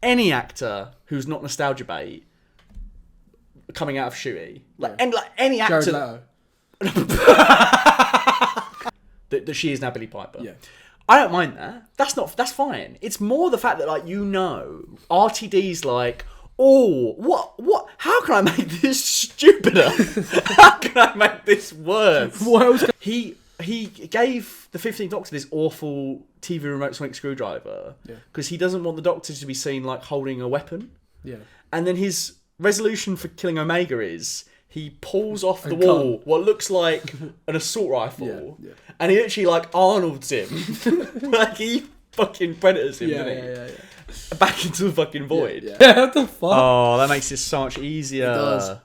any actor who's not nostalgia bait coming out of Shooty, and any actor that she is now Billie Piper. Yeah. I don't mind that. That's fine. It's more the fact that RTD's like, oh, what? How can I make this stupider? How can I make this worse? What else? He gave the 15th Doctor this awful TV remote sonic screwdriver because he doesn't want the Doctor to be seen like holding a weapon. Yeah. And then his resolution for killing Omega is he pulls off the wall what looks like an assault rifle, and he literally like Arnolds him, like he fucking predators him, doesn't he? Yeah. Back into the fucking void. Yeah, what the fuck? Oh, that makes it so much easier. It does.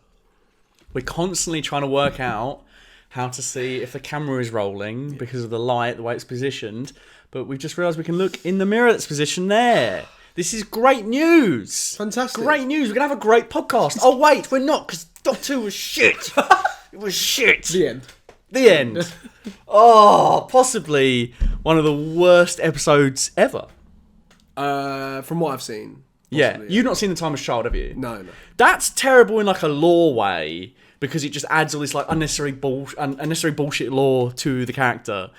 We're constantly trying to work out how to see if the camera is rolling because of the light, the way it's positioned. But we've just realised we can look in the mirror that's positioned there. This is great news. Fantastic. Great news. We're going to have a great podcast. Oh, wait, we're not, because Doctor 2 was shit. It was shit. The end. The end. Oh, possibly one of the worst episodes ever. From what I've seen. Yeah. You've not seen The Timeless Child, have you? No. That's terrible in like a lore way because it just adds all this like unnecessary bullshit lore to the character.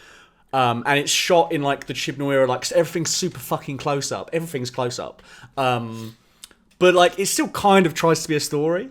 And it's shot in like the Chibnall era, like everything's super fucking close up. Everything's close up. But like it still kind of tries to be a story.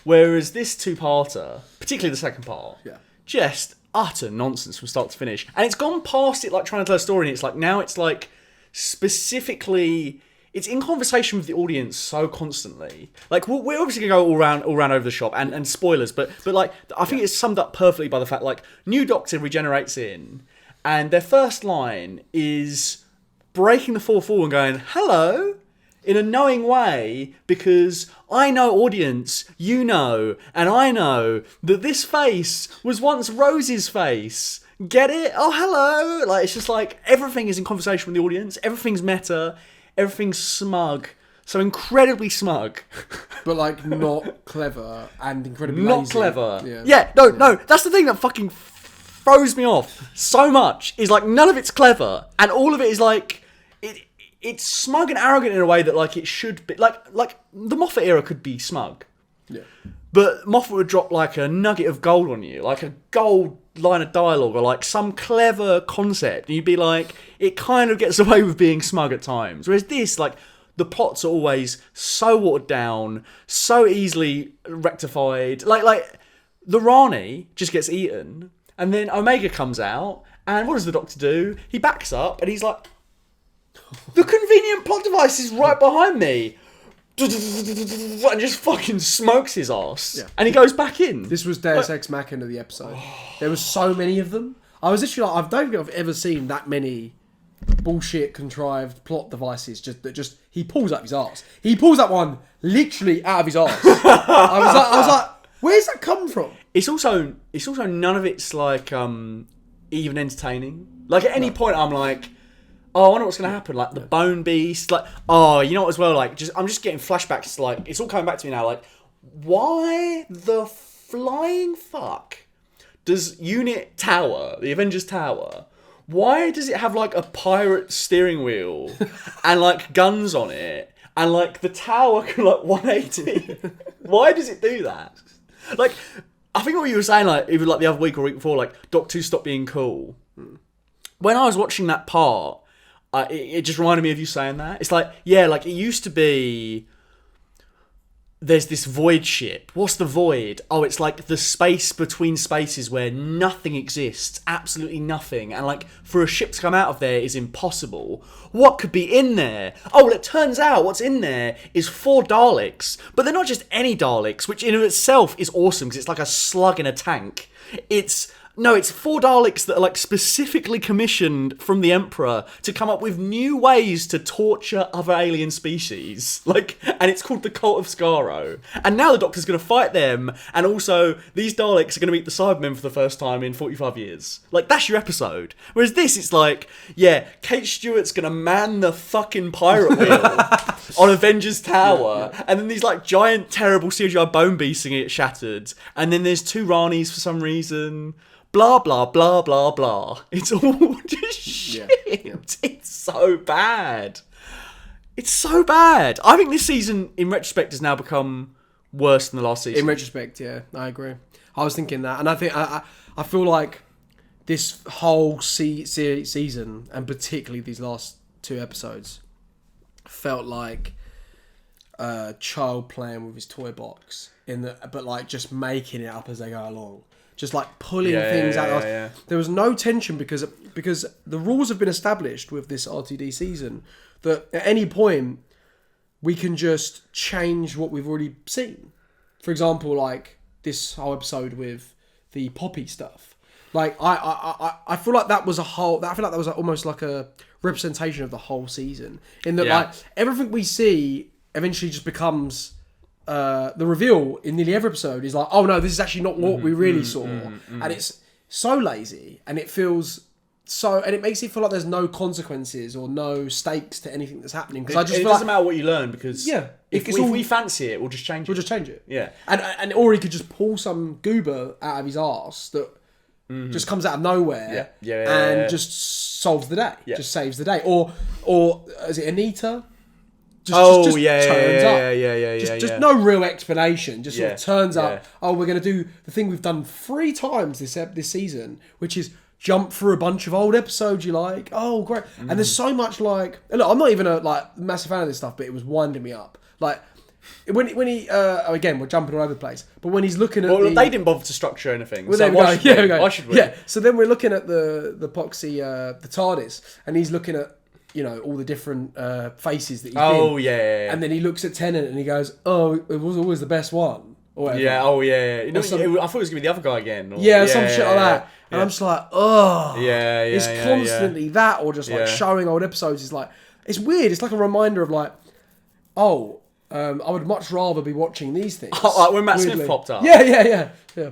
Whereas this two-parter, particularly the second part, just utter nonsense from start to finish. And it's gone past it like trying to tell a story, and it's like now it's like specifically it's in conversation with the audience so constantly. Like we're obviously gonna go all round over the shop and spoilers, but like I think it's summed up perfectly by the fact like New Doctor regenerates in, and their first line is breaking the fourth wall and going hello in a knowing way, because I know audience, you know, and I know that this face was once Rose's face. Get it? Oh, hello. Like it's just like everything is in conversation with the audience. Everything's meta. Everything's smug. So incredibly smug. But like not clever and incredibly not lazy. Clever. Yeah, no. That's the thing that fucking throws me off so much. Is like none of it's clever, and all of it is like it's smug and arrogant in a way that like it should be. Like the Moffat era could be smug. Yeah. But Moffat would drop like a nugget of gold on you, like a gold line of dialogue or like some clever concept, and you'd be like, it kind of gets away with being smug at times. Whereas this, like, the plots are always so watered down, so easily rectified. Like the Ronnie just gets eaten, and then Omega comes out, and what does the Doctor do? He backs up, and he's like, the convenient plot device is right behind me. And just fucking smokes his ass. Yeah. And he goes back in. This was Deus Ex Machina of the episode. There was so many of them. I was literally like, I don't think I've ever seen that many bullshit contrived plot devices just he pulls up his ass. He pulls that one literally out of his ass. I was like, where's that come from? It's also none of it's like even entertaining. Like at any point I'm like, oh, I wonder what's going to happen. Like the Bone Beast. Like, oh, you know what as well? Like, I'm just getting flashbacks. Like, it's all coming back to me now. Like, why the flying fuck does Unit Tower, the Avengers Tower, why does it have like a pirate steering wheel and like guns on it, and like the tower can like 180? Why does it do that? Like, I think what you were saying, like even like the other week or week before, like Doctor Who stopped being cool. When I was watching that part, it just reminded me of you saying that. It's like, yeah, like it used to be, there's this void ship. What's the void? Oh, it's like the space between spaces where nothing exists. Absolutely nothing. And like for a ship to come out of there is impossible. What could be in there? Oh, well, it turns out what's in there is 4 Daleks. But they're not just any Daleks, which in of itself is awesome because it's like a slug in a tank. It's 4 Daleks that are like specifically commissioned from the Emperor to come up with new ways to torture other alien species. Like, and it's called the Cult of Skaro. And now the Doctor's going to fight them, and also these Daleks are going to meet the Cybermen for the first time in 45 years. Like, that's your episode. Whereas this, it's like, yeah, Kate Stewart's going to man the fucking pirate wheel on Avengers Tower, and then these like giant, terrible CGI bone beasts get shattered, and then there's 2 Ronnies for some reason. Blah, blah, blah, blah, blah. It's all just shit. Yeah. It's so bad. It's so bad. I think this season, in retrospect, has now become worse than the last season. In retrospect, yeah, I agree. I was thinking that, and I think I feel like this whole season, and particularly these last 2 episodes, felt like a child playing with his toy box but like just making it up as they go along, just like pulling things out. There was no tension because the rules have been established with this RTD season that at any point we can just change what we've already seen. For example, like this whole episode with the Poppy stuff. Like I feel like that was almost like a representation of the whole season. In that like everything we see eventually just becomes the reveal in nearly every episode is like, oh no, this is actually not what we really saw. And it's so lazy and it feels and it makes it feel like there's no consequences or no stakes to anything that's happening. Because it doesn't matter what you learn because if all, we fancy it, we'll just change it. We'll just change it. Yeah. And or he could just pull some goober out of his arse that just comes out of nowhere and just solves the day. Yeah. Just saves the day. Or is it Anita? Just turns up. Just no real explanation. Just sort of turns up. Oh, we're going to do the thing we've done 3 times this season, which is jump through a bunch of old episodes you like. Oh, great. And there's so much like... Look, I'm not even a massive fan of this stuff, but it was winding me up. Like, when he... again, we're jumping all over the place. But when he's looking at they didn't bother to structure anything. Well, so why should we? Yeah, so then we're looking at the Poxy, the TARDIS, and he's looking at, all the different faces that he's been. And then he looks at Tennant and he goes, oh, it was always the best one. Or whatever. Yeah, I thought it was going to be the other guy again. Or, some shit like that. And I'm just like, oh. It's Yeah, constantly that, or just like showing old episodes. Is like, it's weird. It's like a reminder of like, oh, I would much rather be watching these things. Like when Matt Smith popped up. Yeah.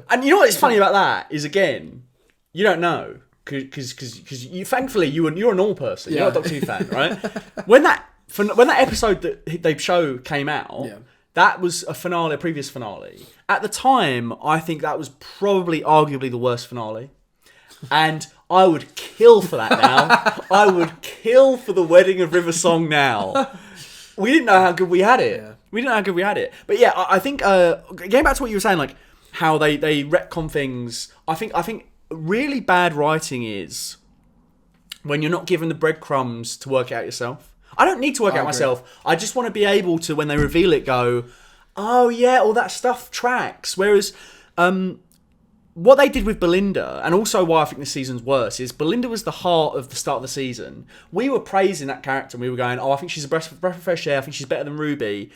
And you know what's funny about that is, again, you don't know. Because you, thankfully, you're a normal person. You're not a Doctor Who fan, right? when that episode that they show came out, that was a previous finale. At the time, I think that was probably arguably the worst finale. And I would kill for that now. I would kill for the Wedding of River Song now. We didn't know how good we had it. But yeah, I think, getting back to what you were saying, like, how they retcon things, I think really bad writing is when you're not given the breadcrumbs to work it out yourself. I don't need to work out myself. I just want to be able to, when they reveal it, go, oh yeah, all that stuff tracks. Whereas what they did with Belinda, and also why I think this season's worse, is Belinda was the heart of the start of the season. We were praising that character and we were going, oh, I think she's a breath of fresh air. I think she's better than Ruby.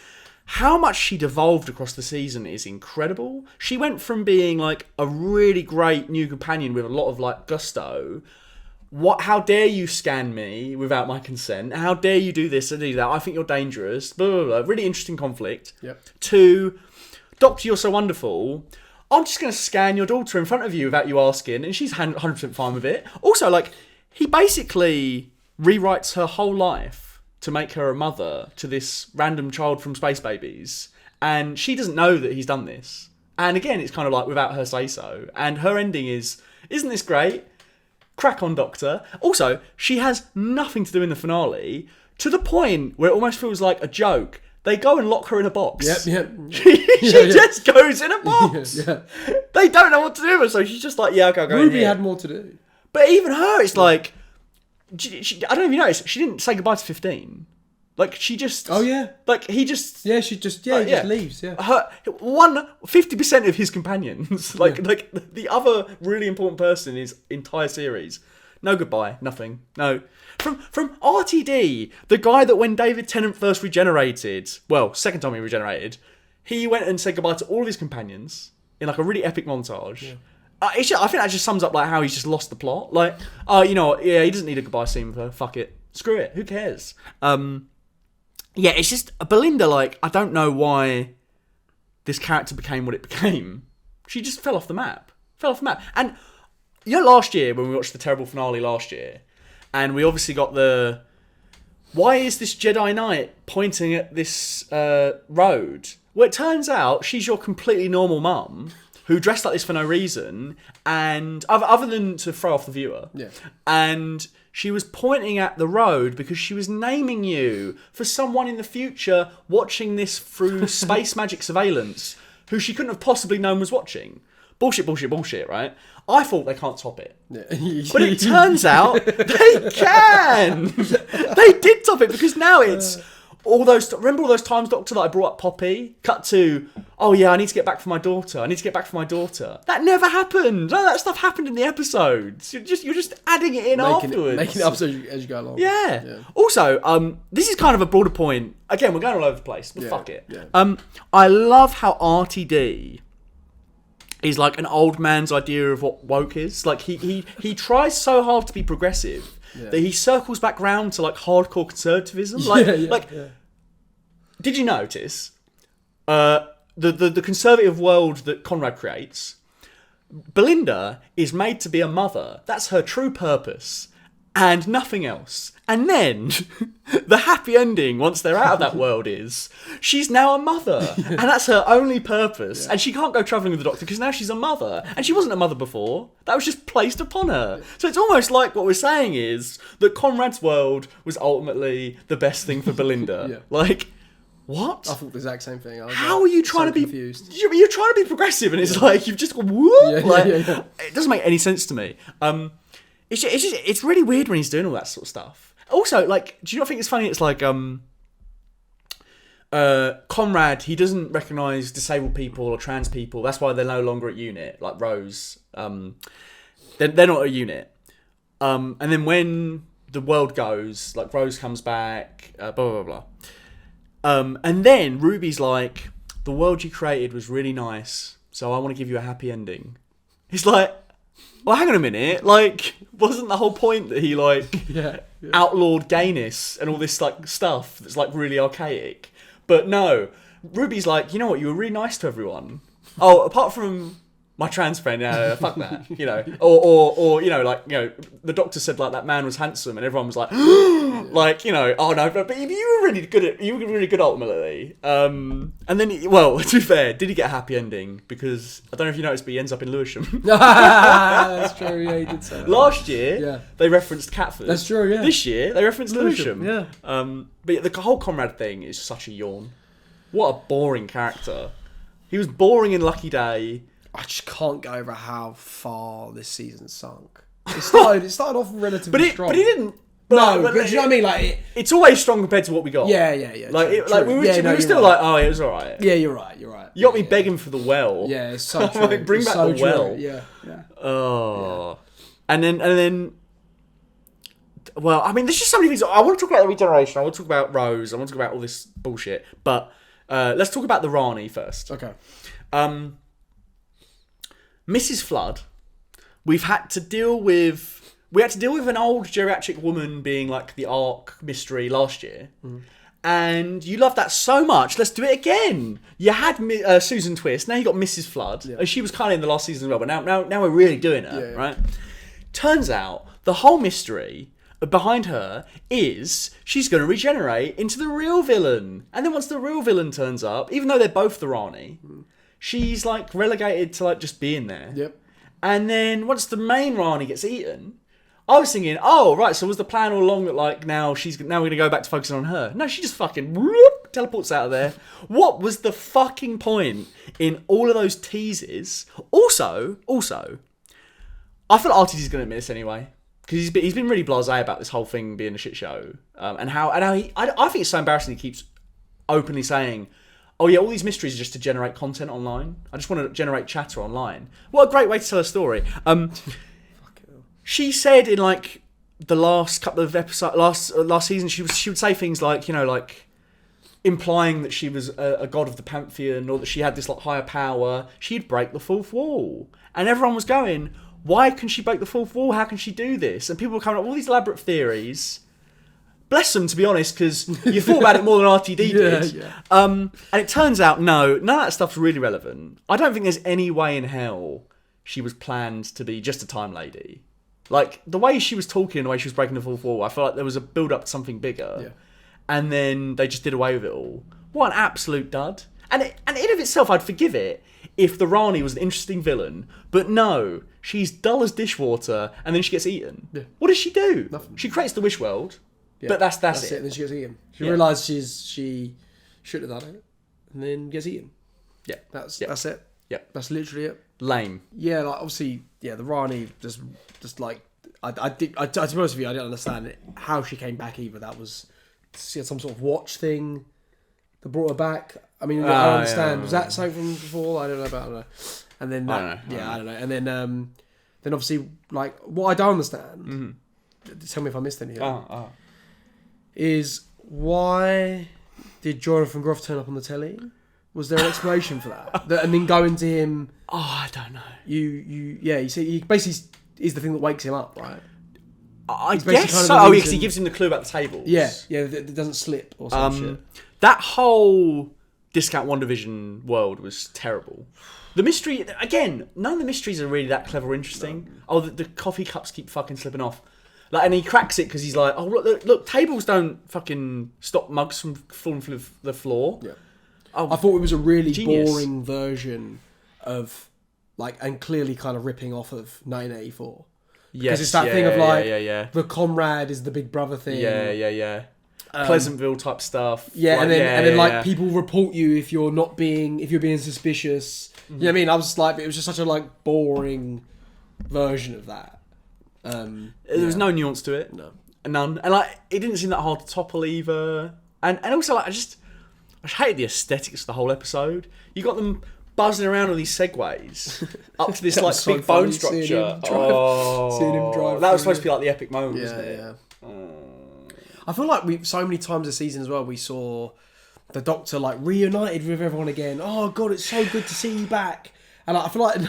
How much she devolved across the season is incredible. She went from being like a really great new companion with a lot of like gusto. How dare you scan me without my consent? How dare you do this and do that? I think you're dangerous. Blah, blah, blah. Really interesting conflict. Yep. To, Doctor, you're so wonderful. I'm just going to scan your daughter in front of you without you asking. And she's 100% fine with it. Also, like, he basically rewrites her whole life to make her a mother to this random child from Space Babies. And she doesn't know that he's done this. And again, it's kind of like without her say-so. And her ending is, isn't this great? Crack on, Doctor. Also, she has nothing to do in the finale, to the point where it almost feels like a joke. They go and lock her in a box. Yep. She just goes in a box. They don't know what to do with her, so she's just like, yeah, okay, I'll go Ruby in here. had more to do. But even her, it's like, I don't know if you noticed, she didn't say goodbye to 15. Like, she just... Oh, yeah. Like, he just... Yeah, he just leaves, yeah. 50% of his companions, like the other really important person in his entire series, no goodbye, nothing, no. From RTD, the guy that when David Tennant first regenerated, well, second time he regenerated, he went and said goodbye to all of his companions in like a really epic montage. Yeah. I think that just sums up like how he's just lost the plot. Like, you know what, yeah, he doesn't need a goodbye scene with her, fuck it. Screw it, who cares? Yeah, it's just, Belinda, like, I don't know why this character became what it became. She just fell off the map. And, you know, last year, when we watched the terrible finale last year, and we obviously got why is this Jedi Knight pointing at this road? Well, it turns out she's your completely normal mum who dressed like this for no reason, and other than to throw off the viewer. Yeah. And she was pointing at the road because she was naming you for someone in the future watching this through space magic surveillance who she couldn't have possibly known was watching. Bullshit, right? I thought they can't top it. Yeah. But it turns out they can! They did top it because now it's... remember all those times, Doctor, that I brought up Poppy? Cut to, oh yeah, I need to get back for my daughter. That never happened. None of that stuff happened in the episodes. You're just adding it in afterwards. Making it up as you go along. Yeah. Also, this is kind of a broader point. Again, we're going all over the place, but fuck it. Yeah. I love how RTD is like an old man's idea of what woke is. Like he tries so hard to be progressive. Yeah. That he circles back round to like hardcore conservatism. Did you notice the conservative world that Conrad creates? Belinda is made to be a mother. That's her true purpose, and nothing else. And then the happy ending, once they're out of that world, is she's now a mother, and that's her only purpose. Yeah. And she can't go travelling with the Doctor because now she's a mother, and she wasn't a mother before. That was just placed upon her. Yeah. So it's almost like what we're saying is that Conrad's world was ultimately the best thing for Belinda. Yeah. Like, what? I thought the exact same thing. How are you trying to be confused? You're trying to be progressive, and it's like you've just gone whoop. It doesn't make any sense to me. It's really weird when he's doing all that sort of stuff. Also, like, do you not think it's funny? It's like, Conrad, he doesn't recognise disabled people or trans people. That's why they're no longer at unit. Like Rose, they're not a unit. And then when the world goes, like Rose comes back, blah blah blah. And then Ruby's like, the world you created was really nice, so I want to give you a happy ending. He's like, well, hang on a minute. Like, wasn't the whole point that he outlawed gayness and all this like stuff that's like really archaic? But no, Ruby's like, you know what? You were really nice to everyone. Oh, apart from my trans friend, fuck that, you know. Or you know, like, you know, the Doctor said like that man was handsome, and everyone was like, like, you know, oh no, but you were really good ultimately. And then, to be fair, did he get a happy ending? Because I don't know if you noticed, but he ends up in Lewisham. That's true. Yeah, he did say that. Last year, they referenced Catford. That's true. Yeah. This year they referenced Lewisham. Yeah. But the whole Conrad thing is such a yawn. What a boring character. He was boring in Lucky Day. I just can't get over how far this season sunk. It started off relatively strong. But he didn't. But do you know what I mean? Like, it's always strong compared to what we got. Yeah. Like we were still like, oh, it was alright. Yeah, you're right. You got me begging for the well. Yeah, it's so true. Bring back the well. Yeah. Oh. Yeah. And then. Well, I mean, there's just so many things. I want to talk about the regeneration. I want to talk about Rose. I want to talk about all this bullshit. But let's talk about the Ronnie first. Okay. Mrs. Flood, we had to deal with an old geriatric woman being like the Ark mystery last year. And you loved that so much. Let's do it again. You had Susan Twist. Now you got Mrs. Flood. Yeah. She was kind of in the last season as well, but now we're really doing her, right? Turns out the whole mystery behind her is she's going to regenerate into the real villain. And then once the real villain turns up, even though they're both the Ronnie, she's like relegated to like just being there. Yep. And then once the main Ronnie gets eaten, I was thinking, oh right, so was the plan all along that like now we're gonna go back to focusing on her? No, she just fucking whoop, teleports out of there. What was the fucking point in all of those teases? Also, I feel like RTD's gonna admit this anyway. Because he's been really blasé about this whole thing being a shit show, and how I think it's so embarrassing. He keeps openly saying, "Oh yeah, all these mysteries are just to generate content online. I just want to generate chatter online." What a great way to tell a story. She said in like the last couple of episodes, last season, she would say things like, you know, like implying that she was a god of the pantheon or that she had this like higher power. She'd break the fourth wall, and everyone was going, why can she break the fourth wall? How can she do this? And people were coming up with all these elaborate theories. Bless them, to be honest, because you thought about it more than RTD did. Yeah. And it turns out, no, none of that stuff's really relevant. I don't think there's any way in hell she was planned to be just a time lady. Like, the way she was talking and the way she was breaking the fourth wall, I felt like there was a build-up to something bigger. Yeah. And then they just did away with it all. What an absolute dud. And in of itself, I'd forgive it if the Ronnie was an interesting villain, but no, she's dull as dishwater, and then she gets eaten. Yeah. What does she do? Nothing. She creates the wish world, Yeah. but that's it. And then she gets eaten. She realises she shouldn't have done it, and then gets eaten. Yeah. That's it. Yeah. That's literally it. Lame. Yeah, like obviously, the Ronnie just like to be honest with you, I didn't understand how she came back either. That was she had some sort of watch thing that brought her back. I mean, I don't understand. Yeah. Was that something from before? I don't know. And then I don't know. I don't know. And then obviously, like, what I don't understand. Tell me if I missed any here. Is why did Jonathan Groff turn up on the telly? Was there an explanation for that? And then going to him. Oh, I don't know. You see, he basically is the thing that wakes him up, right? I basically guess kind of so. the Oh, reason- because he gives him the clue about the tables. Yeah, it doesn't slip or some shit. That whole Discount One Division world was terrible. The mystery, again, none of the mysteries are really that clever or interesting. No. Oh, the coffee cups keep fucking slipping off. Like, and he cracks it because he's like, oh, look, tables don't fucking stop mugs from falling through the floor. Yeah. Oh, I thought it was a really genius. boring version of, like, and clearly kind of ripping off of 1984. Yes, because it's that thing of like, yeah. the comrade is the big brother thing. Yeah. Pleasantville type stuff. Yeah, like, and then people report you if you're being suspicious. You know what I mean? I was like, it was just such a like boring version of that. There was no nuance to it. No. None. And like, it didn't seem that hard to topple either. And also, like, I hated the aesthetics of the whole episode. You got them buzzing around on these segways up to this like so big funny, bone structure. seeing him drive that was through supposed to be like the epic moment, wasn't it? Yeah. I feel like so many times this season as well, we saw the Doctor like reunited with everyone again. Oh God, it's so good to see you back. And I feel like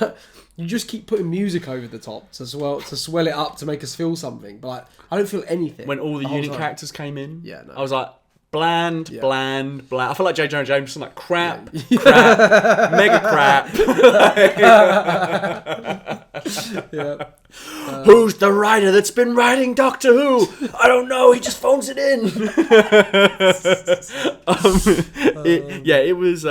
you just keep putting music over the top to swell it up to make us feel something. But like, I don't feel anything. When all the unit characters came in, I was like, bland. I feel like J. Jonah Jameson, like crap, mega crap. Who's the writer that's been writing Doctor Who? I don't know. He just phones it in. It was.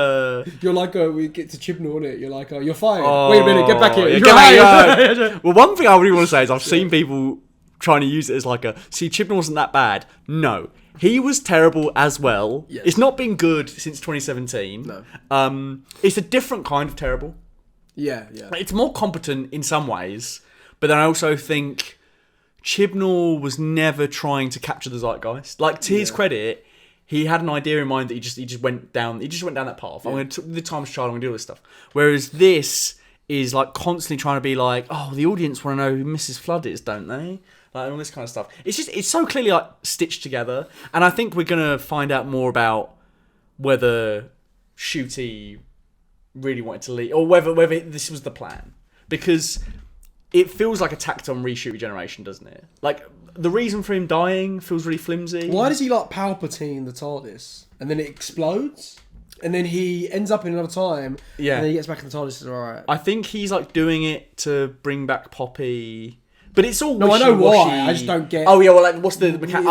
You're like, we get to Chibnall on it. You're like, you're fired. Wait a minute, get back here. Yeah, You're hired. Well, one thing I really want to say is I've seen people trying to use it as like Chibnall wasn't that bad. No. He was terrible as well. Yes. It's not been good since 2017. No. It's a different kind of terrible. Yeah. It's more competent in some ways, but then I also think Chibnall was never trying to capture the zeitgeist. Like, to his credit, he had an idea in mind that he just went down that path. I'm going to the Times Child, I'm going to do all this stuff. Whereas this is like constantly trying to be like, oh, the audience want to know who Mrs. Flood is, don't they? Like, all this kind of stuff. It's so clearly like stitched together, and I think we're gonna find out more about whether Shooty really wanted to leave, or whether this was the plan, because it feels like a tacked on reshoot Regeneration, doesn't it? Like, the reason for him dying feels really flimsy. Why does he like Palpatine the TARDIS, and then it explodes, and then he ends up in another time, and then he gets back in the TARDIS and all right? I think he's like doing it to bring back Poppy. But it's all no, I know why. I just don't get. Oh yeah, well, like, what's the mechanic?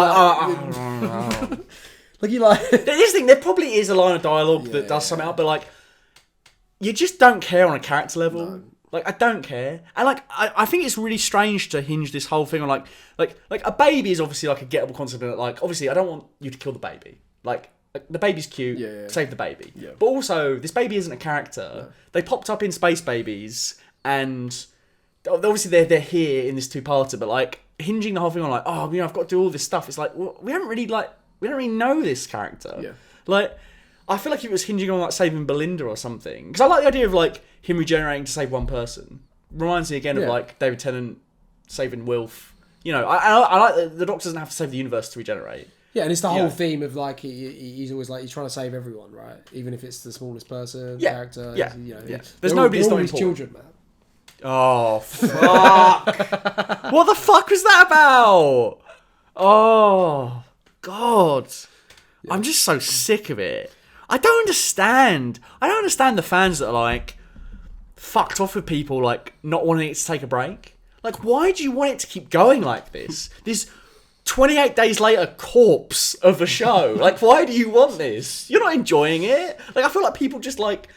Like, you like. There's the thing. There probably is a line of dialogue that does something out, but like, you just don't care on a character level. No. Like, I don't care, and like, I think it's really strange to hinge this whole thing on like a baby is obviously like a gettable concept. Like, obviously, I don't want you to kill the baby. Like the baby's cute. Save the baby. Yeah. But also, this baby isn't a character. No. They popped up in Space Babies and. Obviously, they're here in this two-parter, but like hinging the whole thing on like, oh, I've got to do all this stuff. It's like, well, we don't really know this character. Yeah. Like, I feel like if it was hinging on like saving Belinda or something, because I like the idea of like him regenerating to save one person. Reminds me again of like David Tennant saving Wilf. You know, I like that the Doctor doesn't have to save the universe to regenerate. Yeah, and it's the whole theme of like he's always like he's trying to save everyone, right? Even if it's the smallest person, character. Yeah. You know, There's nobody that's not important. Children, man. Oh, fuck. What the fuck was that about? Oh, God. Yeah. I'm just so sick of it. I don't understand the fans that are like fucked off with people like not wanting it to take a break. Like, why do you want it to keep going like this? This 28 days later corpse of a show. Like, why do you want this? You're not enjoying it. Like, I feel like people just like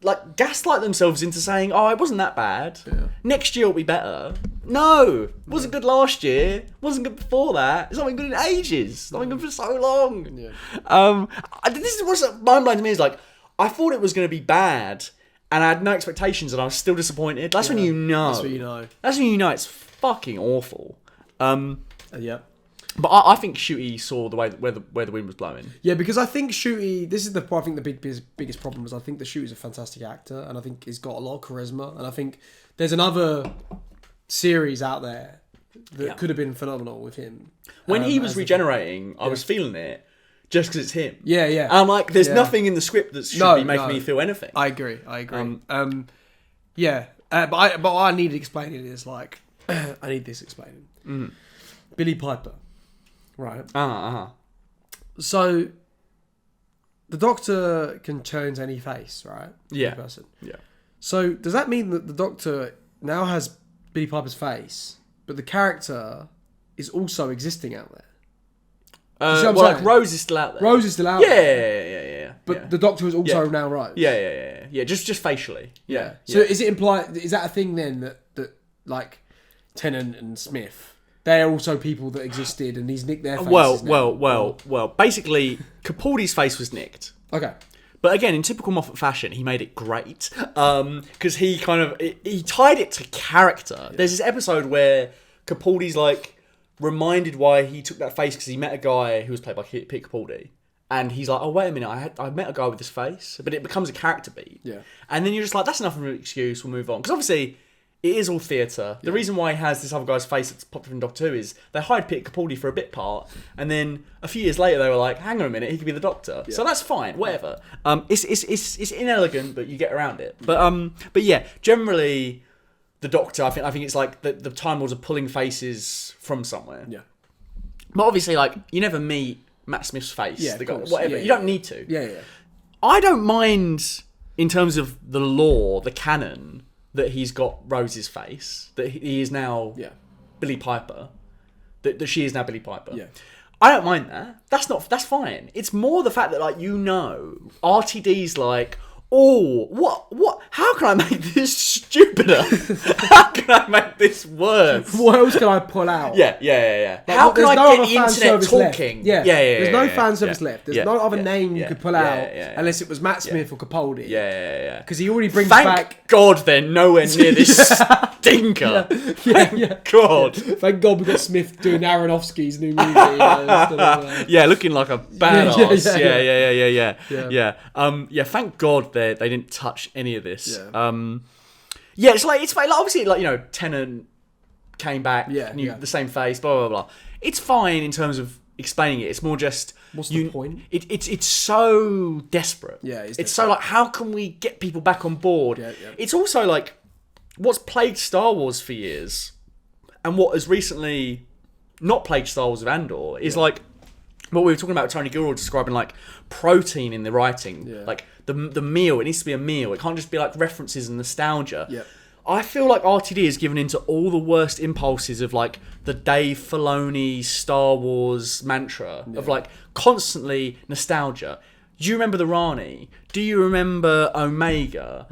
like gaslight themselves into saying, "Oh, it wasn't that bad. Yeah. Next year will be better." No, it wasn't good last year. It wasn't good before that. It's not been good in ages. It's not been good for so long. Yeah. This is what's mind-blowing to me is like I thought it was going to be bad, and I had no expectations, and I was still disappointed. That's when you know. That's when you know. That's when you know it's fucking awful. Yeah. But I think Shooty saw the way where the wind was blowing. Yeah, because I think Shooty. This is I think the biggest problem is I think the Shooty's a fantastic actor, and I think he's got a lot of charisma, and I think there's another series out there that could have been phenomenal with him. When he was regenerating, I was feeling it just because it's him. Yeah, yeah. I'm like, there's nothing in the script that should be making me feel anything. I agree. Yeah, but what I need explaining is like, I need this explaining. Billy Piper, right? So, the Doctor can change any face, right? Yeah. Any person. Yeah. So does that mean that the Doctor now has Billy Piper's face, but the character is also existing out there? Well, like Rose is still out there. Rose is still out there. Yeah. But the Doctor is also now Rose. Yeah. Just facially. Yeah. So is it implied? Is that a thing then that like Tennant and Smith? They're also people that existed, and he's nicked their faces. Well. Basically, Capaldi's face was nicked. Okay. But again, in typical Moffat fashion, he made it great because he kind of he tied it to character. There's this episode where Capaldi's like reminded why he took that face because he met a guy who was played by Pete Capaldi, and he's like, "Oh, wait a minute, I met a guy with this face," but it becomes a character beat. Yeah. And then you're just like, "That's enough of an excuse. We'll move on." Because obviously, it is all theatre. The reason why he has this other guy's face that's popped up in Doctor Who is they hired Peter Capaldi for a bit part, and then a few years later they were like, "Hang on a minute, he could be the Doctor." So that's fine, whatever. It's inelegant, but you get around it. But yeah, generally, the Doctor, I think it's like the Time Lords are pulling faces from somewhere. Yeah. But obviously, like you never meet Matt Smith's face. Yeah, the guy, course. whatever. Yeah, you don't need to. Yeah. I don't mind in terms of the lore, the canon, that he's got Rose's face, that he is now Billy Piper, that she is now Billy Piper. Yeah. I don't mind that. That's fine. It's more the fact that like RTD's like, oh, what? How can I make this stupider? How can I make this worse? What else can I pull out? Yeah. Like, How can I no get the internet talking? Left. Yeah. There's no fan service left. There's no other name you could pull out unless it was Matt Smith or Capaldi. Yeah. Because he already brings Thank back. God they're nowhere near this stinker. Yeah. God. Thank God we got Smith doing Aronofsky's new movie. Yeah, looking like a badass. Yeah. Thank God they didn't touch any of this. It's fine. Like, obviously, like Tennant came back, the same face, blah blah blah. It's fine in terms of explaining it. It's more just what's the point? It's so desperate. Yeah, it's so like how can we get people back on board? Yeah. It's also like what's plagued Star Wars for years, and what has recently not plagued Star Wars with Andor is like what we were talking about. Tony Gilroy describing like protein in the writing, like the meal. It needs to be a meal. It can't just be like references and nostalgia. Yeah. I feel like RTD is given into all the worst impulses of like the Dave Filoni Star Wars mantra of like constantly nostalgia. Do you remember the Ronnie? Do you remember Omega?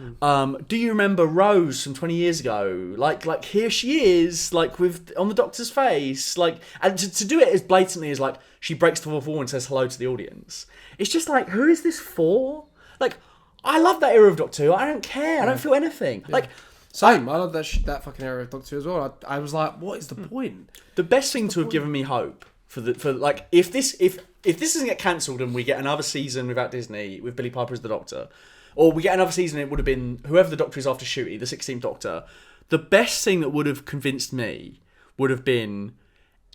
Do you remember Rose from 20 years ago? Like here she is, like with on the Doctor's face, like, and to do it as blatantly as like she breaks the fourth wall and says hello to the audience. It's just like, who is this for? Like, I love that era of Doctor Who. I don't care. I don't feel anything. Like. Same. I love that fucking era of Doctor Who as well. I was like, what is the point? The best thing to have given me hope for like if this doesn't get cancelled and we get another season without Disney with Billy Piper as the Doctor, or we get another season, it would have been whoever the Doctor is after Shooty, the 16th Doctor. The best thing that would have convinced me would have been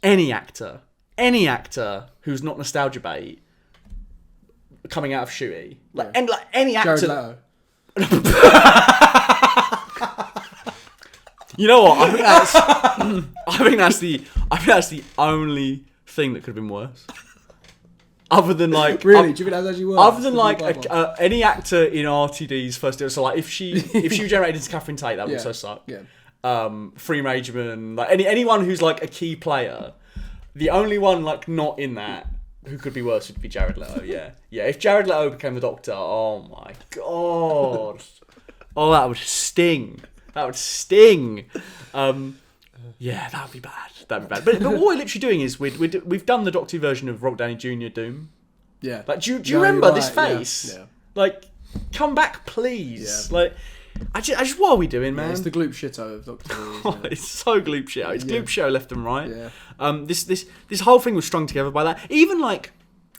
any actor who's not nostalgia bait coming out of Shooty, and like any actor. Jared Leto. You know what? I think that's the only thing that could have been worse. Other than like, really, do you think that's actually worse? Other than like any actor in RTD's first year, so like if she generated into Catherine Tate, that would also suck. Yeah. Free Rageman, like anyone who's like a key player, the only one like not in that who could be worse would be Jared Leto. Yeah, yeah. If Jared Leto became the Doctor, oh my god, oh that would sting. That would sting. Yeah, that would be bad. That'd be bad. But what we're literally doing is we've done the Doctor Who version of Robert Downey Jr. Doom. Yeah. Like, do you remember this right. face? Yeah. Like, come back, please. Yeah. Like, I just, what are we doing, man? It's the gloop shito of Doctor Who. Isn't it? It's so gloop shit. It's gloop show left and right. Yeah. This whole thing was strung together by that. Even like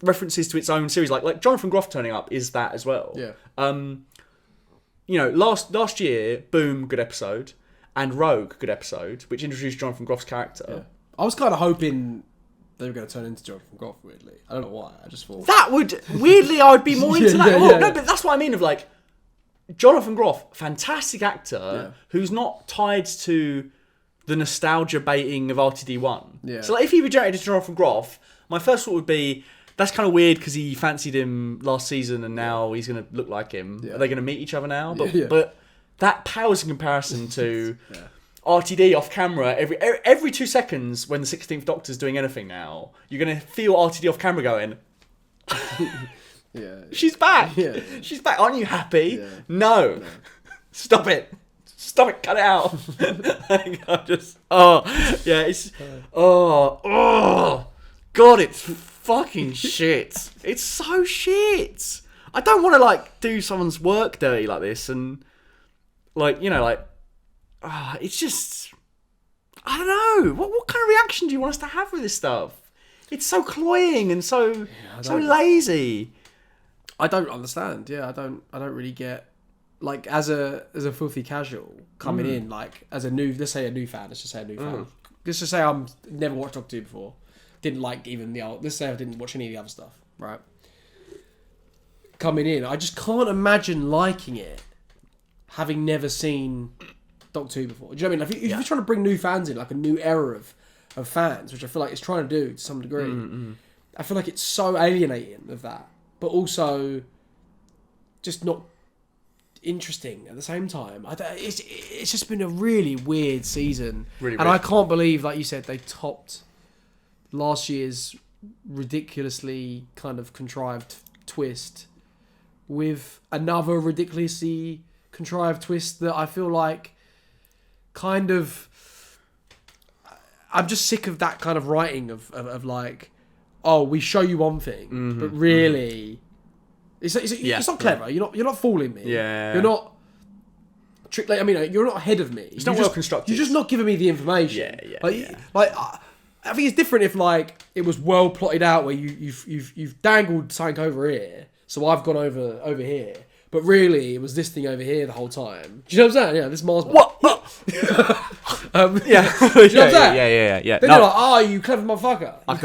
references to its own series, like Jonathan Groff turning up is that as well. Yeah. You know, last year, Boom, good episode, and Rogue, good episode, which introduced Jonathan Groff's character. Yeah. I was kind of hoping they were going to turn into Jonathan Groff, weirdly. I don't know why. I just thought... That would... Weirdly, I would be more into that. Yeah. No, but that's what I mean of, like, Jonathan Groff, fantastic actor, who's not tied to the nostalgia baiting of RTD1. Yeah. So, like, if he rejected Jonathan Groff, my first thought would be, that's kind of weird because he fancied him last season and now he's going to look like him. Yeah. Are they going to meet each other now? Yeah. But that pales in comparison to... RTD off camera every 2 seconds when the 16th Doctor's doing anything now, you're going to feel RTD off camera going, she's back. Yeah. She's back. Aren't you happy? Yeah. No. Stop it. Cut it out. God, it's fucking shit. It's so shit. I don't want to like do someone's work dirty like this and like, you know, like, it's just, I don't know. What kind of reaction do you want us to have with this stuff? It's so cloying and so lazy. I don't understand. Yeah, I don't really get, like, as a filthy casual coming in, like as a new, let's just say a new fan. Let's just say I'm never watched Doctor Who before. Didn't like even the old. Let's say I didn't watch any of the other stuff. Right. Coming in, I just can't imagine liking it, having never seen Doctor Who before. Do you know what I mean? Like, if you're trying to bring new fans in, like a new era of fans, which I feel like it's trying to do to some degree, I feel like it's so alienating of that, but also just not interesting at the same time. It's just been a really weird season, I can't believe, like you said, they topped last year's ridiculously kind of contrived twist with another ridiculously contrived twist that I feel like kind of, I'm just sick of that kind of writing of like, oh, we show you one thing, but really, it's not clever. You're not fooling me. Yeah. You're not I mean, you're not ahead of me. It's not well constructed. You're just not giving me the information. Yeah. Like, I think it's different if like it was well plotted out where you've dangled something over here, so I've gone over here. But really, it was this thing over here the whole time. Do you know what I'm saying? Yeah, this Mars. What? Do you know what I'm saying? Yeah. Then you're like, oh, you clever motherfucker. I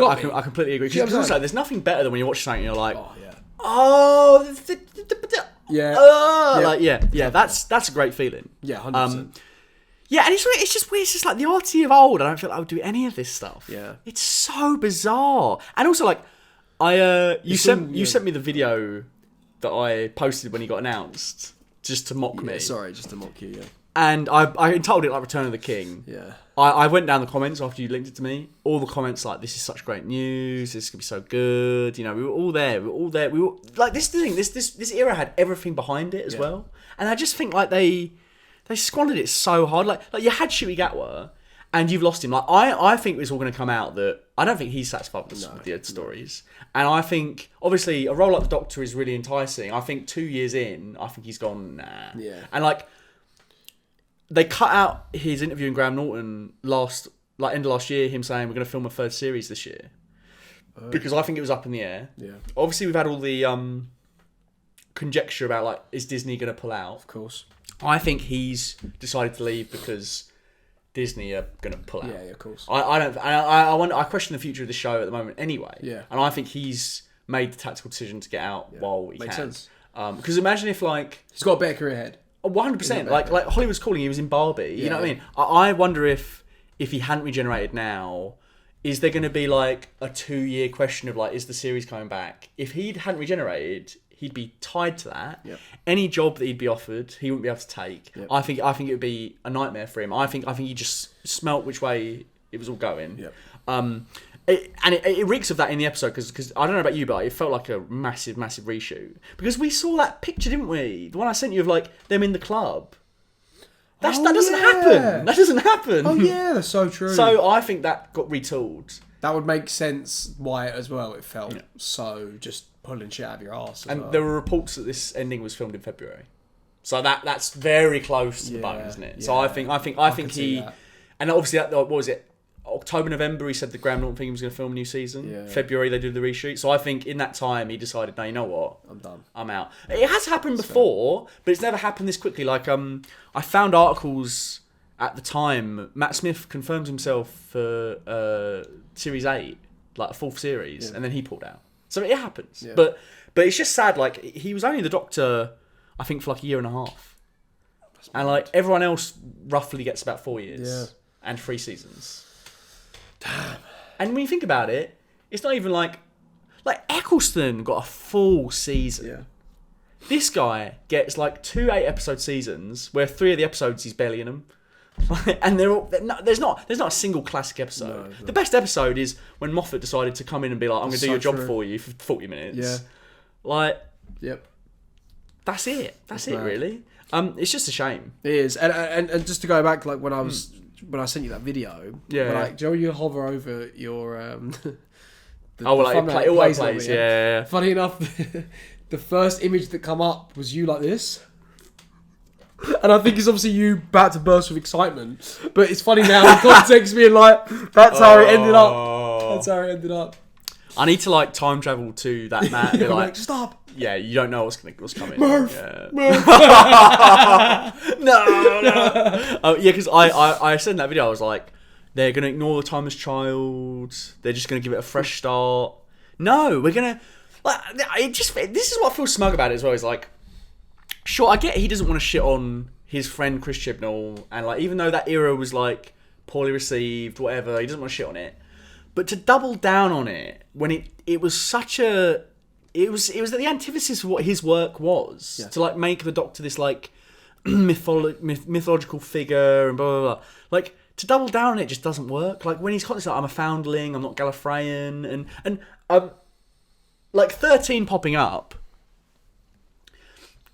completely agree. Because also, there's nothing better than when you watch something and you're like, that's a great feeling. Yeah, 100%. Yeah, and it's just weird. It's just like the oddity of old. I don't feel like I would do any of this stuff. Yeah, it's so bizarre. And also, like, you sent me the video that I posted when he got announced, just to mock me. Sorry, just to mock you. Yeah. And I entitled it like Return of the King. Yeah. I went down the comments after you linked it to me. All the comments like, this is such great news. This is gonna be so good. You know, we were all there. We were like, this thing. This era had everything behind it as well. And I just think like they squandered it so hard. Like you had Shuey Gatwa, and you've lost him. Like I think it's all going to come out that I don't think he's satisfied with the stories. And I think obviously a role like the Doctor is really enticing. I think 2 years in, I think he's gone nah. Yeah. And like they cut out his interview in Graham Norton end of last year, him saying we're going to film a third series this year, because I think it was up in the air. Yeah. Obviously we've had all the conjecture about like, is Disney going to pull out? Of course. I think he's decided to leave because Disney are going to pull out. Yeah, of course. I question the future of the show at the moment anyway. Yeah. And I think he's made the tactical decision to get out while he Makes can. sense. Because imagine if like he's got a better career ahead. 100%. Like Hollywood's calling. He was in Barbie. You know what I mean? I wonder if he hadn't regenerated now, is there going to be like a 2-year question of like, is the series coming back? If he hadn't regenerated, he'd be tied to that. Yep. Any job that he'd be offered, he wouldn't be able to take. Yep. I think it would be a nightmare for him. I think he just smelt which way it was all going. Yep. It reeks of that in the episode because I don't know about you, but it felt like a massive reshoot because we saw that picture, didn't we? The one I sent you of like them in the club. That doesn't happen. That doesn't happen. Oh yeah, that's so true. So I think that got retooled. That would make sense why as well. It felt so just pulling shit out of your ass. And there were reports that this ending was filmed in February, so that's very close to the bone, isn't it? So I think he, and obviously what was it? October, November, he said the Graham Norton thing he was going to film a new season. Yeah. February, they did the reshoot. So I think in that time, he decided, no, you know what? I'm done. I'm out. It has happened before, but it's never happened this quickly. Like, I found articles at the time. Matt Smith confirmed himself for Series 8, like a 4th series, and then he pulled out. So it happens. Yeah. But it's just sad. Like, he was only the Doctor, I think, for like a year and a half. And like everyone else roughly gets about 4 years and 3 seasons. Damn. And when you think about it, it's not even like Eccleston got a full season. Yeah. This guy gets like 2 8-episode seasons where 3 of the episodes he's barely in them. And there's not a single classic episode. No. The best episode is when Moffat decided to come in and be like, I'm going to do your job for you for 40 minutes. Yeah. Like, yep. That's it. That's it, really. It's just a shame. It is. And just to go back, like when I sent you that video, like, do you know when you hover over your it always plays. Yeah. Funny enough, the first image that come up was you like this, and I think it's obviously you about to burst with excitement. But it's funny now in context being like, that's how it ended up. That's how it ended up. I need to like time travel to that Matt and be like, stop. Yeah, you don't know what's coming. Murph. Yeah. Murph. No. Because I said in that video, I was like, they're gonna ignore the time as child. They're just gonna give it a fresh start. No, we're gonna like. This is what I feel smug about it as well. Is like, sure, I get he doesn't want to shit on his friend Chris Chibnall, and like even though that era was like poorly received, whatever, he doesn't want to shit on it. But to double down on it when it was such a it was the antithesis of what his work was to like make the Doctor this like mythological figure and blah blah blah. Like to double down on it just doesn't work. Like when he's constantly like, I'm a foundling, I'm not Gallifreyan, and like 13 popping up.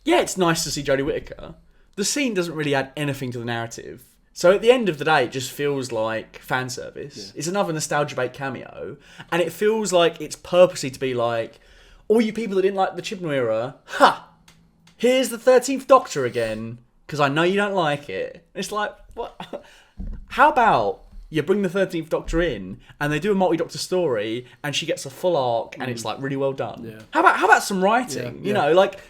Yeah, it's nice to see Jodie Whittaker. The scene doesn't really add anything to the narrative. So at the end of the day, it just feels like fan service. Yeah. It's another nostalgia bait cameo, and it feels like it's purposely to be like, all you people that didn't like the Chibnall era, here's the 13th Doctor again, because I know you don't like it. It's like, what? How about you bring the 13th Doctor in, and they do a multi-Doctor story, and she gets a full arc, and it's like really well done. Yeah. How about some writing? You know, like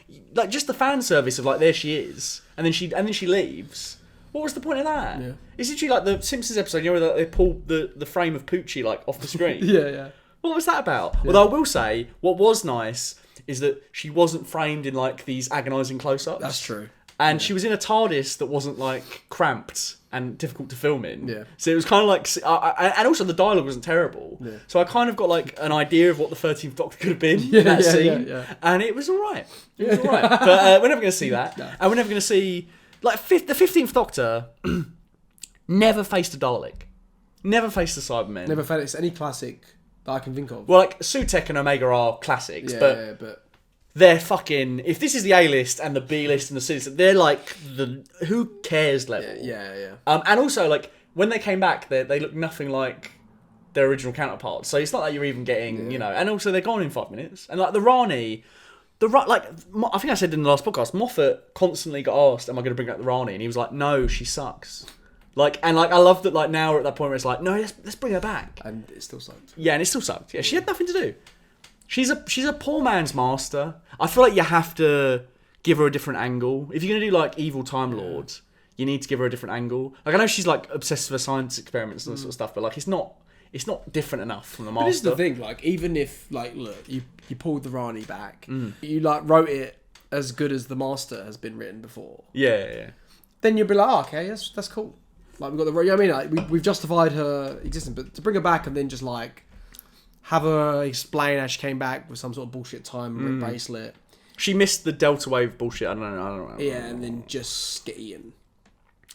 just the fan service of like there she is, and then she leaves. What was the point of that? Yeah. It's literally like the Simpsons episode, you know, where they pull the frame of Poochie like off the screen. Yeah. What was that about? Yeah. Although I will say, what was nice is that she wasn't framed in like these agonising close-ups. That's true. And she was in a TARDIS that wasn't like cramped and difficult to film in. Yeah. So it was kind of like, and also the dialogue wasn't terrible. Yeah. So I kind of got like an idea of what the 13th Doctor could have been in that scene. Yeah. And it was alright. It was alright. But we're never going to see that. No. And we're never going to see, like the 15th Doctor never faced a Dalek. Never faced a Cybermen. Never faced any classic that I can think of. Well, like Sutekh and Omega are classics, but they're fucking. If this is the A list and the B list and the C list, they're like the who cares level. Yeah. And also, like when they came back, they look nothing like their original counterparts. So it's not like you're even getting, you know. And also, they're gone in 5 minutes. And like the Ronnie, like I think I said in the last podcast, Moffat constantly got asked, "Am I going to bring back the Ronnie?" And he was like, "No, she sucks." I love that. Like now we're at that point where it's like, no, let's bring her back. And it still sucked. Yeah, and it still sucked. Yeah, she had nothing to do. She's a poor man's master. I feel like you have to give her a different angle. If you're gonna do like evil Time Lord, you need to give her a different angle. Like I know she's like obsessed with science experiments and that sort of stuff, but like it's not different enough from the master. But this is the thing. Like even if like look, you pulled the Ronnie back, you like wrote it as good as the master has been written before. Yeah. Then you'd be like, oh, okay, that's cool. Like we've got the, you know what I mean, like we've justified her existence, but to bring her back and then just like have her explain how she came back with some sort of bullshit time bracelet. She missed the Delta Wave bullshit. I don't know. Yeah, and then just get eaten.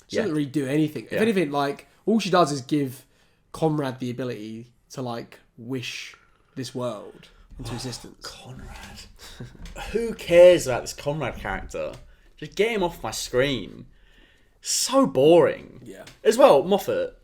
She doesn't really do anything. If anything, like all she does is give Conrad the ability to like wish this world into existence. Conrad. Who cares about this Conrad character? Just get him off my screen. So boring. Yeah. As well, Moffat.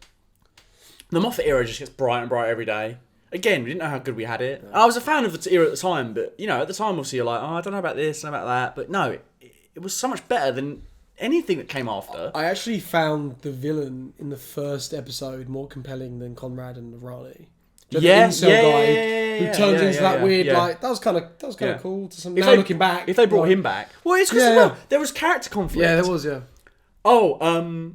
The Moffat era just gets brighter and brighter every day. Again, we didn't know how good we had it. I was a fan of the era at the time, but, you know, at the time, obviously, you're like, oh, I don't know about this, I don't know about that. But no, it was so much better than anything that came after. I actually found the villain in the first episode more compelling than Conrad and Ronnie. The incel guy who turns into that weird, like, that was kind of cool. To some, now looking back. If they brought him back. Well, it's because there was character conflict. Yeah, there was, yeah. Oh,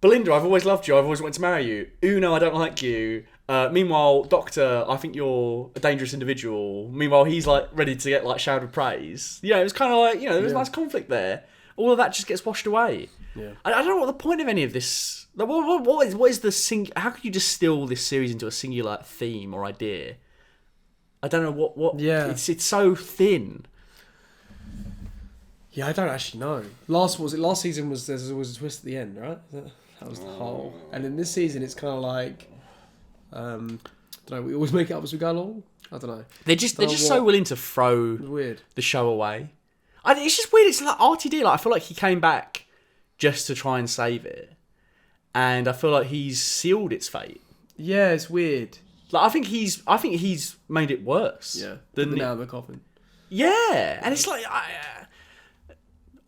Belinda, I've always loved you. I've always wanted to marry you. Uno, I don't like you. Meanwhile, Doctor, I think you're a dangerous individual. Meanwhile, he's like ready to get like showered with praise. Yeah, it was kind of like, you know, there was nice conflict there. All of that just gets washed away. Yeah. I don't know what the point of any of this. Like, what is the how could you distill this series into a singular theme or idea? I don't know what. Yeah. It's so thin. Yeah, I don't actually know. Last season was there's always a twist at the end, right? That was the whole. And in this season, it's kind of like, I don't know. We always make it up as we go along. I don't know. They're just so willing to throw the show away. It's just weird. It's like RTD. Like, I feel like he came back just to try and save it, and I feel like he's sealed its fate. Yeah, it's weird. Like, I think he's made it worse. Yeah, than the nail in the coffin. Yeah, and it's like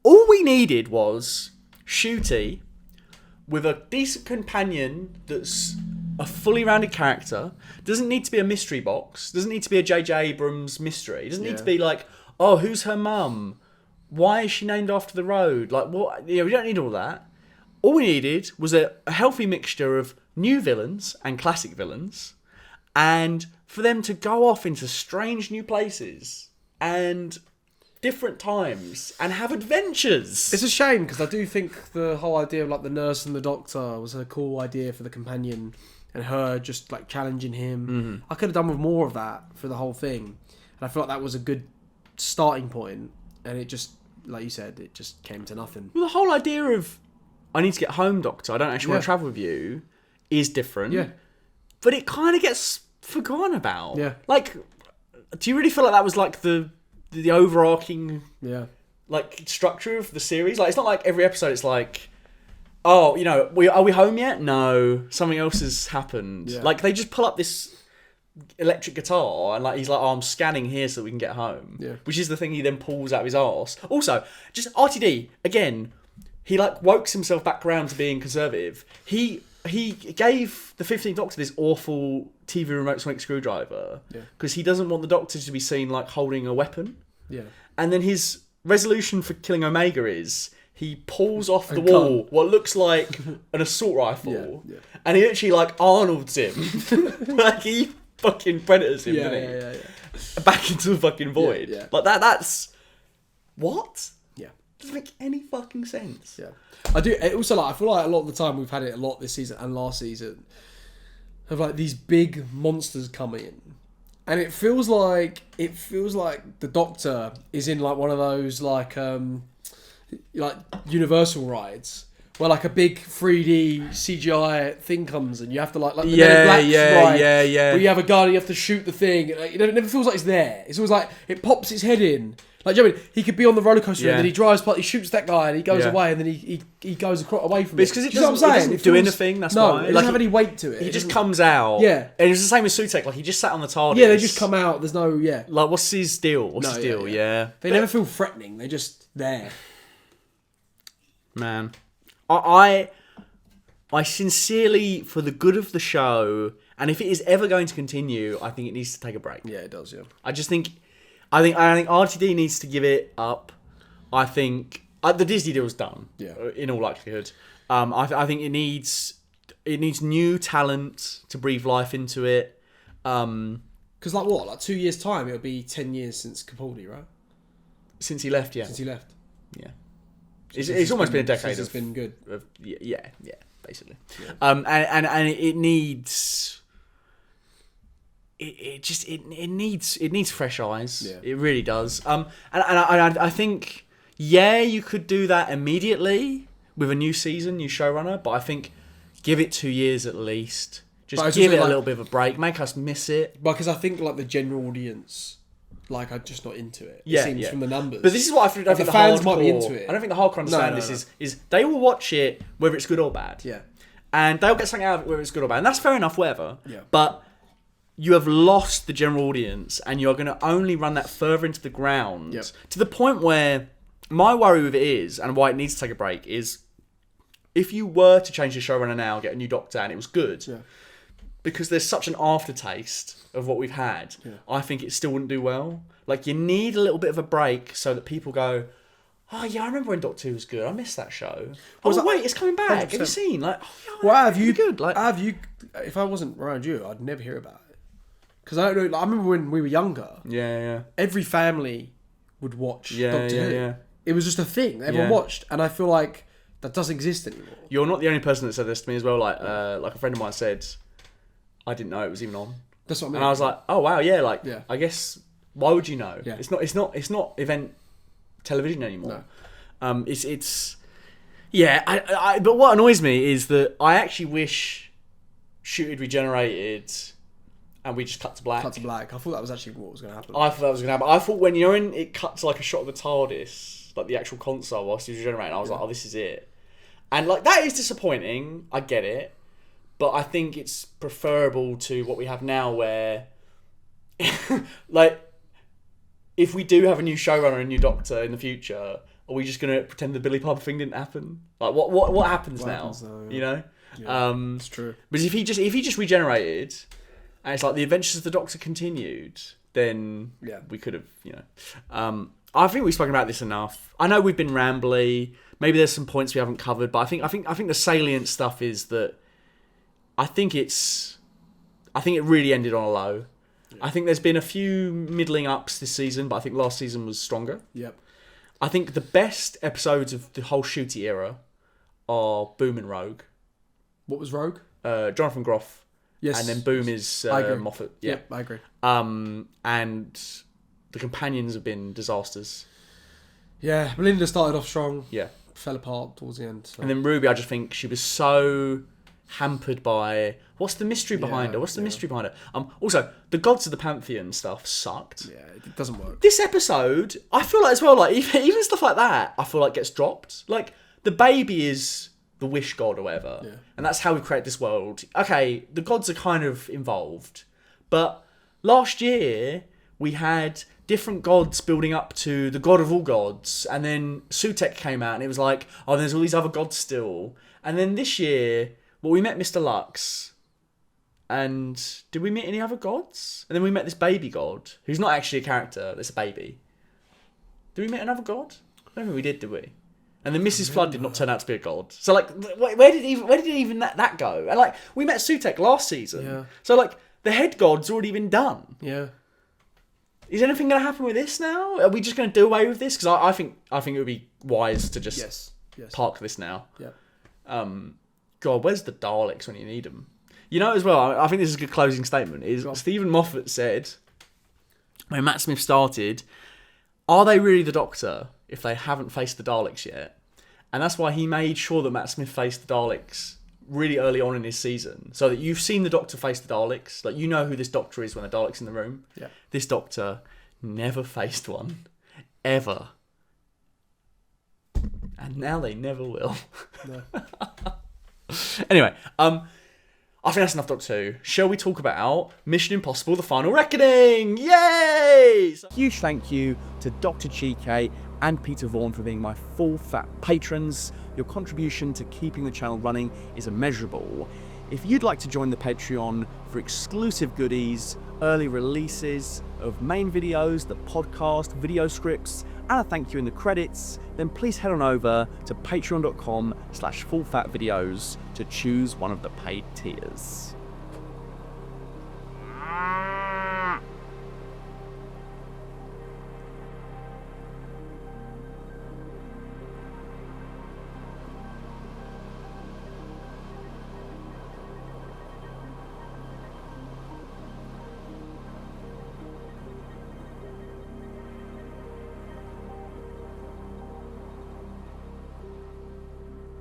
all we needed was Shooty with a decent companion that's a fully rounded character. Doesn't need to be a mystery box. Doesn't need to be a J.J. Abrams mystery. Doesn't need to be like, oh, who's her mum? Why is she named after the road? Like, what? You know, we don't need all that. All we needed was a healthy mixture of new villains and classic villains, and for them to go off into strange new places and different times and have adventures. It's a shame because I do think the whole idea of like the nurse and the doctor was a cool idea for the companion and her just like challenging him. Mm-hmm. I could have done with more of that for the whole thing, and I feel like that was a good starting point, and it just, like you said, it just came to nothing. Well, the whole idea of I need to get home, Doctor, I don't actually want to travel with you is different. Yeah. But it kind of gets forgotten about. Yeah. Like, do you really feel like that was like the overarching like structure of the series? Like, it's not like every episode it's like, oh, you know, are we home yet? No, something else has happened. Yeah. Like, they just pull up this electric guitar and like he's like, oh, I'm scanning here so that we can get home. Yeah. Which is the thing he then pulls out of his arse. Also, just RTD again. He like wokes himself back around to being conservative. He gave the 15th Doctor this awful TV remote sonic screwdriver because he doesn't want the Doctor to be seen like holding a weapon. Yeah. And then his resolution for killing Omega is he pulls off the wall what looks like an assault rifle, and he literally like Arnolds him, like he fucking predators him, doesn't he? Yeah. Back into the fucking void. Yeah. Like that's what? Doesn't make any fucking sense. Yeah, I do. Also, like, I feel like a lot of the time we've had it a lot this season and last season of like these big monsters coming in, and it feels like the Doctor is in like one of those like Universal rides where like a big 3D CGI thing comes and you have to like the Men in Black ride, where you have a gun and you have to shoot the thing. It never feels like it's there. It's always like it pops its head in. Like, do you know what I mean? He could be on the roller coaster and then he drives past, he shoots that guy and he goes away and then he goes away from it. It's because it doesn't do anything, that's why. It doesn't have any weight to it. He just comes out. Yeah. And it's the same with Sutek, like he just sat on the TARDIS. Yeah, they just come out, there's no, Like, what's his deal? Yeah. They never feel threatening, they're just there. Man. I sincerely, for the good of the show, and if it is ever going to continue, I think it needs to take a break. Yeah, it does, I think RTD needs to give it up. I think the Disney deal's done. Yeah. In all likelihood, I think it needs new talent to breathe life into it. Because like 2 years time, it'll be 10 years since Capaldi, right? Since he left, yeah. Since he left, yeah. It's almost been a decade. It's been good. Yeah, basically. Yeah. And it needs. It needs fresh eyes. Yeah. It really does. And I think you could do that immediately with a new season, new showrunner. But I think give it 2 years at least. Just But it's give also it a like- little bit of a break. Make us miss it. Because I think like the general audience, like, are just not into it. Yeah, it seems from the numbers. But this is what I think the fans might be into it. I don't think the hardcore understand No, this is they will watch it whether it's good or bad. Yeah. And they'll get something out of it whether it's good or bad. And that's fair enough, whatever. Yeah. But you have lost the general audience and you're going to only run that further into the ground. Yep. To the point where my worry with it is, and why it needs to take a break, is if you were to change the showrunner now, get a new doctor, and it was good, because there's such an aftertaste of what we've had, I think it still wouldn't do well. Like, you need a little bit of a break so that people go, oh yeah, I remember when Doctor Who was good. I missed that show. Wait, it's coming back. 100%. Have you seen? Like, have you good? Like, have you? If I wasn't around you, I'd never hear about it. Because I don't know. Like, I remember when we were younger. Yeah. Every family would watch Doctor Who. Yeah. It was just a thing that everyone watched, and I feel like that doesn't exist anymore. You're not the only person that said this to me as well. Like a friend of mine said, I didn't know it was even on. That's what I mean. And I was like, oh wow, yeah. I guess why would you know? Yeah. It's not event television anymore. No. It's I but what annoys me is that I actually wish Shoot had regenerated and we just cut to black. Cut to black. I thought that was actually what was going to happen. I thought that was going to happen. I thought when you're in, it cuts like a shot of the TARDIS, like the actual console whilst he's regenerating. I was like, oh, this is it. And like that is disappointing. I get it, but I think it's preferable to what we have now, where like if we do have a new showrunner and a new Doctor in the future, are we just going to pretend the Billy Piper thing didn't happen? Like what happens now? You know, it's true. But if he just regenerated, and it's like the adventures of the Doctor continued, then we could have, I think we've spoken about this enough. I know we've been rambly. Maybe there's some points we haven't covered, but I think the salient stuff is that I think it really ended on a low. Yeah. I think there's been a few middling ups this season, but I think last season was stronger. Yep. I think the best episodes of the whole Shooty era are Boom and Rogue. What was Rogue? Jonathan Groff. Yes. And then Boom is Moffat. Yeah. Yep, I agree. And the companions have been disasters. Yeah, Melinda started off strong. Yeah. Fell apart towards the end. So. And then Ruby, I just think she was so hampered by what's the mystery behind her? What's the mystery behind her? Also, the Gods of the Pantheon stuff sucked. Yeah, it doesn't work. This episode, I feel like as well, like even stuff like that, I feel like gets dropped. Like the baby is the wish god or whatever, and that's how we create this world. Okay, the gods are kind of involved, but last year we had different gods building up to the god of all gods, and then Sutek came out and it was like, oh, there's all these other gods still. And then this year, well, we met Mr. Lux, and did we meet any other gods? And then we met this baby god, who's not actually a character, that's a baby. Did we meet another god? I don't think we did we? And then Mrs. Flood did not turn out to be a god. So like, where did even that go? And like, we met Sutek last season. Yeah. So like, the head god's already been done. Yeah. Is anything going to happen with this now? Are we just going to do away with this? Because I think it would be wise to just Yes. park this now. Yeah. God, where's the Daleks when you need them? You know, as well, I think this is a good closing statement, is Stephen Moffat said, when Matt Smith started, are they really the Doctor if they haven't faced the Daleks yet? And that's why he made sure that Matt Smith faced the Daleks really early on in his season, so that you've seen the Doctor face the Daleks, like you know who this Doctor is when the Dalek's in the room. Yeah. This Doctor never faced one, ever. And now they never will. No. Anyway, I think that's enough Doctor Who. Shall we talk about Mission Impossible: The Final Reckoning? Yay! Huge thank you to Dr. Chike and Peter Vaughan for being my full fat patrons. Your contribution to keeping the channel running is immeasurable. If you'd like to join the Patreon for exclusive goodies, early releases of main videos, the podcast, video scripts, and a thank you in the credits, then please head on over to patreon.com/fullfatvideos to choose one of the paid tiers.